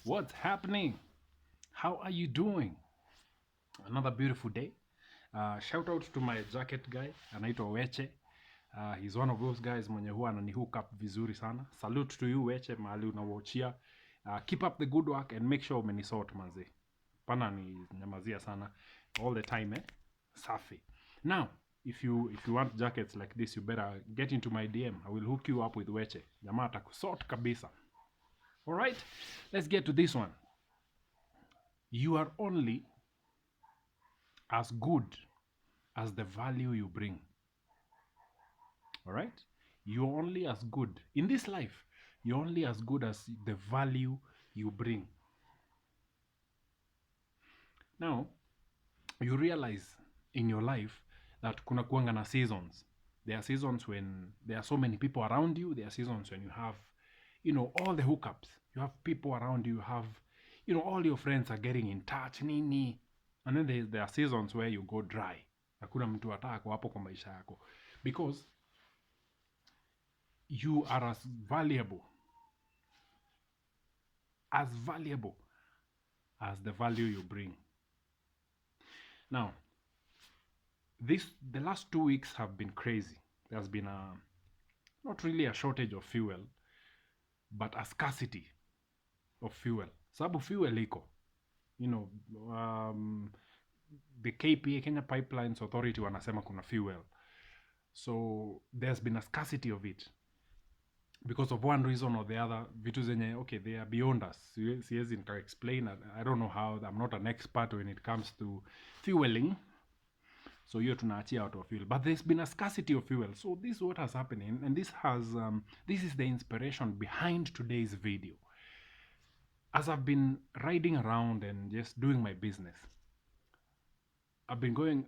What's happening? How are you doing? Another beautiful day. Shout out to my jacket guy anaitwa Weche. He's one of those guys mwenye huwa anani hook up vizuri sana. Salute to you Weche, mahali unawachia. Keep up the good work and make sure umenisort manze. Pana ni nyamazia sana all the time Safi. Now, if you want jackets like this, you better get into my DM. I will hook you up with Weche. Jamaa atakusort kabisa. All right, let's get to this one. You are only as good as the value you bring. All right? You're only as good. In this life, you're only as good as the value you bring. Now, you realize in your life that kuna kuanga na seasons. There are seasons when there are so many people around you. There are seasons when you have, all the hookups. You have people around you. You have, all your friends are getting in touch, nini. And then there are seasons where you go dry. Hakuna mtu atako hapo kwa maisha yako. Because you are as valuable as the value you bring. Now, the last 2 weeks have been crazy. There's been not really a shortage of fuel, but a scarcity of fuel. Sababu fuel iko, the KPA, Kenya Pipelines Authority, wanasema kuna fuel. So there's been a scarcity of it because of one reason or the other. Vitu zenye, okay, they are beyond us. Siwezi nika explain. I don't know how. I'm not an expert when it comes to fueling. So hiyo tunaachia watu wa fuel. But there's been a scarcity of fuel. So this is what has happening, and this is the inspiration behind today's video. As I've been riding around and just doing my business, I've been going,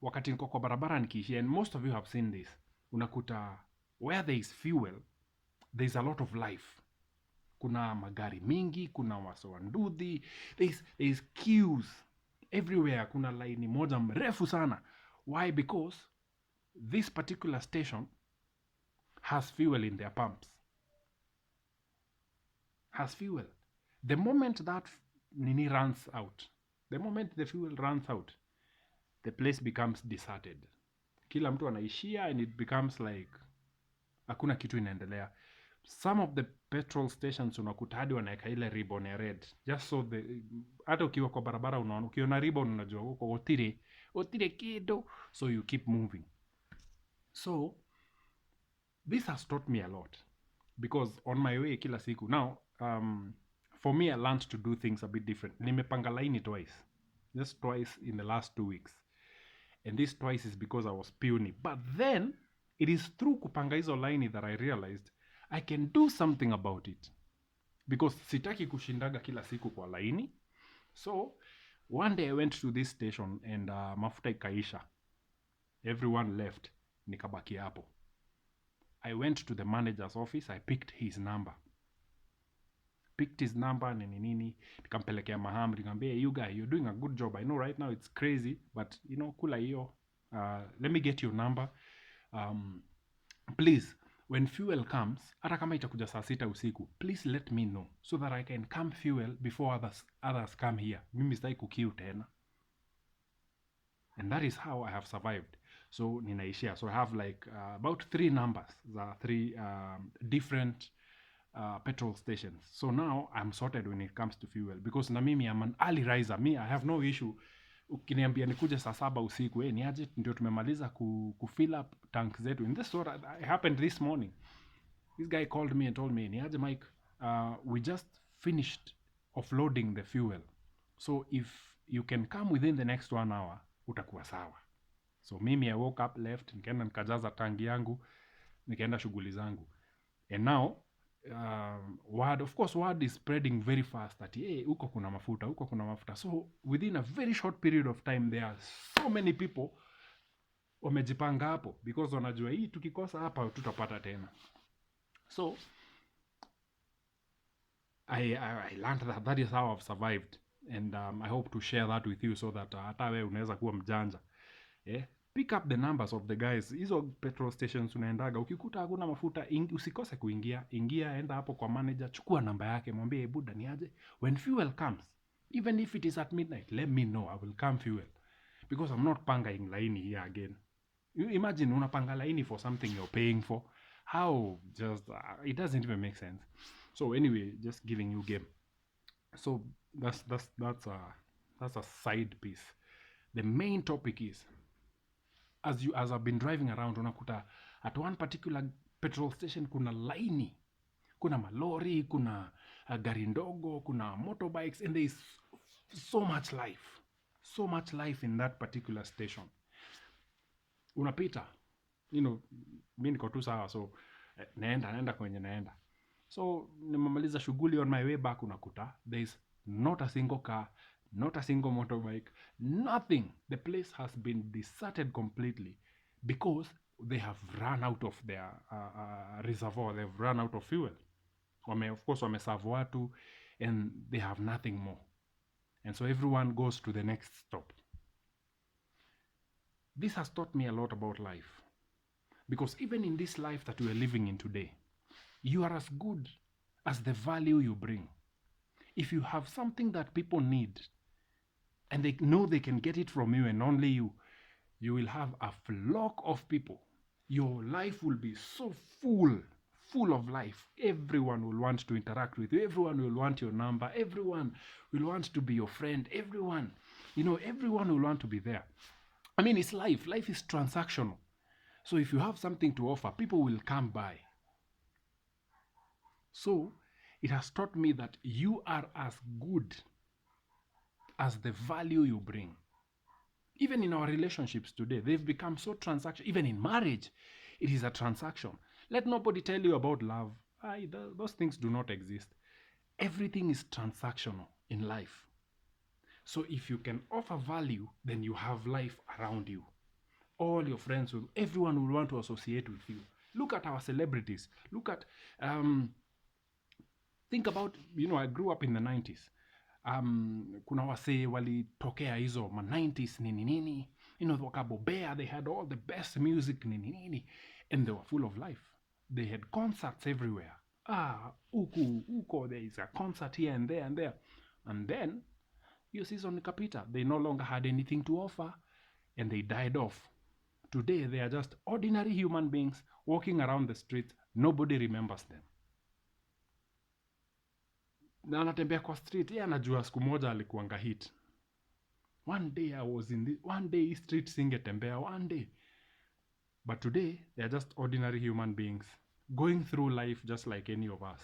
wakati niko kwa barabara nikiishia, and most of you have seen this, unakuta where there is fuel, there is a lot of life. Kuna magari mingi, kuna wasowanduthi, there is queues everywhere. Kuna laini moja mrefu sana. Why? Because this particular station has fuel in their pumps. Has fuel. The moment that nini runs out, the moment the fuel runs out, the place becomes deserted. Kila mtu anaishia, and it becomes like hakuna kitu inaendelea. Some of the petrol stations unakuta hadi wanaweka ile ribbon ya red, just so hata ukiwa kwa barabara unaona, ukiona ribbon unajua uko otire kido, so you keep moving. So this has taught me a lot, because on my way kila siku now, for me, I learned to do things a bit different. Nimepanga laini twice, just twice in the last 2 weeks, and this twice is because I was puny. But then it is through kupanga hizo laini that I realized I can do something about it, because sitaki kushindaga kila siku kwa laini. So one day I went to this station and mafuta ikaisha, everyone left, nikabaki hapo. I went to the manager's office, I picked his number nini, nikampelekea mahamri, nikamwambia, you guy, you're doing a good job. I know right now it's crazy, but kula hiyo, let me get your number. Please, when fuel comes, hata kama itakuja saa 6 usiku, please let me know so that I can come fuel before others come here. Mimi sitaki kukiu tena. And that is how I have survived. So ninaishia. So I have like about 3 numbers, 3 different petrol stations. So now I'm sorted when it comes to fuel, because na mimi I'm an early riser. Me, I have no issue. Ukiniambia nikuje saa 7 usiku, ni aje ndio tumemaliza fill up tank zetu. And this what happened this morning. This guy called me and told me, ni aje Mike, we just finished offloading the fuel. So if you can come within the next 1 hour, utakuwa sawa. So mimi I woke up, left, nikaenda nikajaza tangi yangu, nikaenda shughuli zangu. And now word is spreading very fast that huko kuna mafuta. So within a very short period of time, there are so many people wamejipanga hapo, because wanajua hii tukikosa hapa tutapata tena. So I learned that is how I've survived, and I hope to share that with you, so that hata wewe unaweza kuwa mjanja. pick up the numbers of the guys. Hizo petrol stations unaendaga, ukikuta hakuna mafuta, usikose ingia, enda hapo kwa manager, chukua namba yake, mwambie buda ni aje, when fuel comes, even if it is at midnight, let me know, I will come fuel, because I'm not pangaing laini here again. You imagine unapanga laini for something you're paying for. How? Just it doesn't even make sense. So anyway, just giving you game. So that's a side piece. The main topic is, as I've been driving around, unakuta at one particular petrol station kuna laini, kuna malori, kuna gari ndogo, kuna motorbikes, and there is so much life in that particular station. Unapita, mi niko tu sawa, so naenda kwenye naenda. So nimemaliza shughuli, on my way back unakuta there is not a single car, not a single motorbike, nothing. The place has been deserted completely because they have run out of their reservoir. They've run out of fuel. Of course, wameserve watu, and they have nothing more. And so everyone goes to the next stop. This has taught me a lot about life. Because even in this life that we are living in today, you are as good as the value you bring. If you have something that people need, and they know they can get it from you and only you, you will have a flock of people. Your life will be so full of life. Everyone will want to interact with you. Everyone will want your number. Everyone will want to be your friend. Everyone will want to be there. I mean, it's life. Life is transactional. So if you have something to offer, people will come by. So it has taught me that you are as good as the value you bring. Even in our relationships today, they've become so transactional. Even in marriage, it is a transaction. Let nobody tell you about love. Those things do not exist. Everything is transactional in life. So if you can offer value, then you have life around you. All your friends everyone will want to associate with you. Look at our celebrities. Look at, think about, I grew up in the 90s. Kuna wasee walitokea hizo ma 90s nini, wakabobea, they had all the best music nini, and they were full of life. They had concerts everywhere. Uko, there is a concert here and there. And then, your season ikapita, they no longer had anything to offer, and they died off. Today, they are just ordinary human beings walking around the streets. Nobody remembers them. Na anatembea kwa street, anajua siku moja alikuanga hit. One day street singetembea, one day. But today, they are just ordinary human beings going through life just like any of us.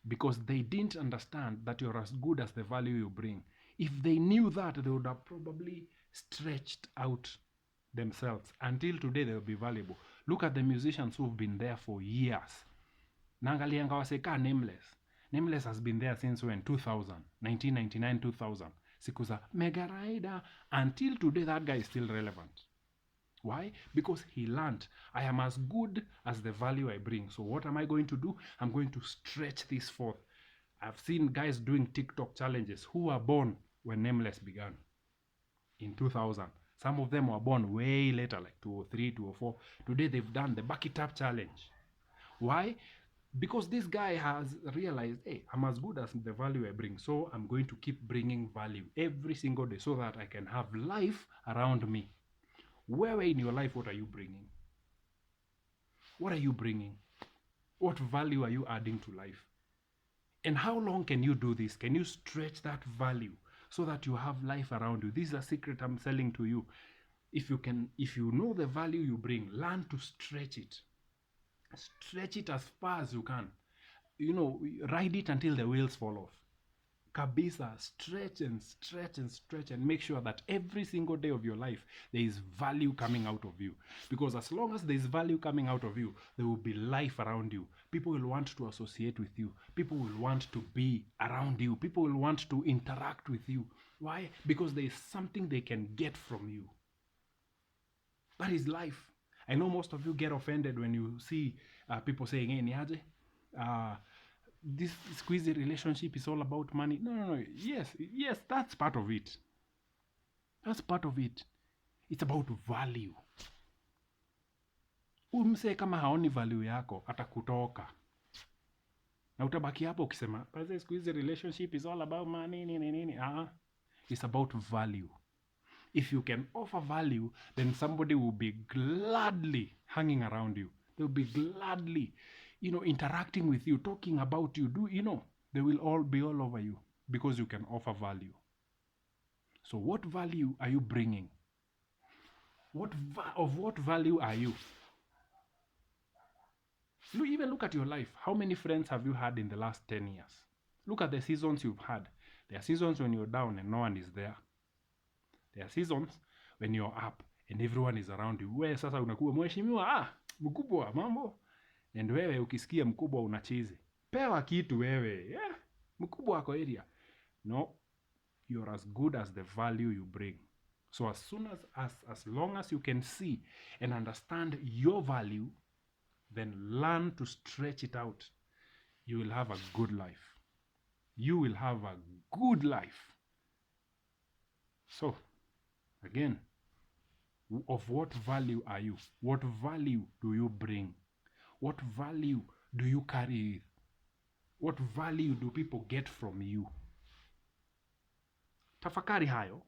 Because they didn't understand that you're as good as the value you bring. If they knew that, they would have probably stretched out themselves. Until today, they will be valuable. Look at the musicians who've been there for years. Naangalianga waseka Nameless. Nameless has been there since when? 2000. 1999, 2000. Siku za Mega Rider. Until today, that guy is still relevant. Why? Because he learned, I am as good as the value I bring. So what am I going to do? I'm going to stretch this forth. I've seen guys doing TikTok challenges who were born when Nameless began in 2000. Some of them were born way later, like 2003, 2004. Today they've done the Back It Up challenge. Why? Because this guy has realized, hey, I'm as good as the value I bring. So I'm going to keep bringing value every single day so that I can have life around me. Where in your life, what are you bringing? What are you bringing? What value are you adding to life? And how long can you do this? Can you stretch that value so that you have life around you? This is a secret I'm selling to you. If you know the value you bring, learn to stretch it. Stretch it as far as you can. Ride it until the wheels fall off. Kabisa, stretch and make sure that every single day of your life there is value coming out of you. Because as long as there is value coming out of you, there will be life around you. People will want to associate with you. People will want to be around you. People will want to interact with you. Why? Because there is something they can get from you. That is life. I know most of you get offended when you see people saying, hey, niaje? This squeezy relationship is all about money. No. Yes, that's part of it. That's part of it. It's about value. Msee kama haoni value yako atakutoka. Na utabaki hapo ukisema, "Basi siku hizi relationship is all about money nini." It's about value. If you can offer value, then somebody will be gladly hanging around you. They'll be gladly, interacting with you, talking about you. They will all be all over you because you can offer value. So what value are you bringing? Of what value are you? Even look at your life. How many friends have you had in the last 10 years? Look at the seasons you've had. There are seasons when you're down and no one is there. There are seasons when you're up and everyone is around you. Wewe sasa unakuwa mheshimiwa, mkubwa mambo. And wewe ukisikia mkubwa unachizi. Pewa kitu wewe. Mkubwa wako area. No, you're as good as the value you bring. So as long as you can see and understand your value, then learn to stretch it out. You will have a good life. You will have a good life. So, again, of what value are you? What value do you bring? What value do you carry? What value do people get from you? Tafakari hayo.